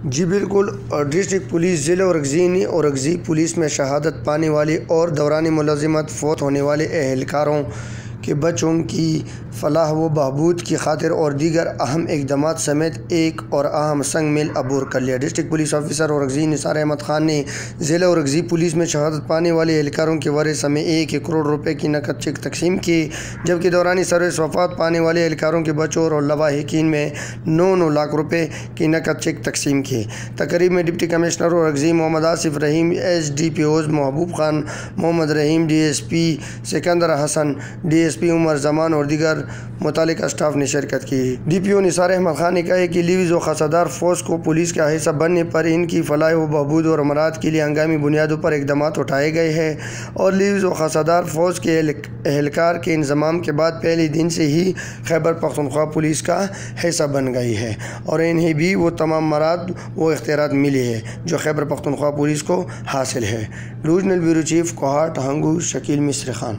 جی بالکل، district police ضلع Orakzai police میں شہادت پانے والے اور دوران ملازمت فوت ہونے والے اہلکاروں کے بچوں کی فلاح و بہبود کی خاطر اور دیگر اہم اقدامات سمیت ایک اور اہم سنگ میل عبور کر لیا۔ ڈسٹرکٹ پولیس آفیسر اورکزئی نثار احمد خان نے ضلع اورکزئی پولیس میں شہادت پانے والے اہلکاروں کے ورثہ میں 1 کروڑ روپے کی نقد چیک تقسیم کیے، جبکہ دوران سروس وفات پانے والے اہلکاروں کے بچوں اور لواحقین میں 9 لاکھ روپے کی نقد چیک تقسیم کیے۔ تقریب میں ڈپٹی کمشنر اورکزئی محمد آصف رحیم، S D P Os Mehboob Khan محمد رحیم، ڈی ایس پی سکندر حسن، ڈی ایس پی عمر زمان اور دیگر متعلقہ اسٹاف نے شرکت کی۔ ڈی پی او نثار احمد خان نے کہا کہ لیوز و خاصدار فوج کو پولیس کا حصہ بننے پر ان کی فلاح و بہبود اور امراض کے لیے ہنگامی بنیادوں پر اقدامات اٹھائے گئے ہیں اور لیوز و خاصدار فوج کے اہلکار کے انضمام کے بعد پہلے دن سے ہی خیبر پختونخوا پولیس کا حصہ بن گئی ہے اور انہیں بھی وہ تمام مراعات و اختیارات ملے ہیں جو خیبر پختونخوا پولیس کو حاصل ہے۔ Regional bureau chief Kohat Hangu Shakeel مصری خان۔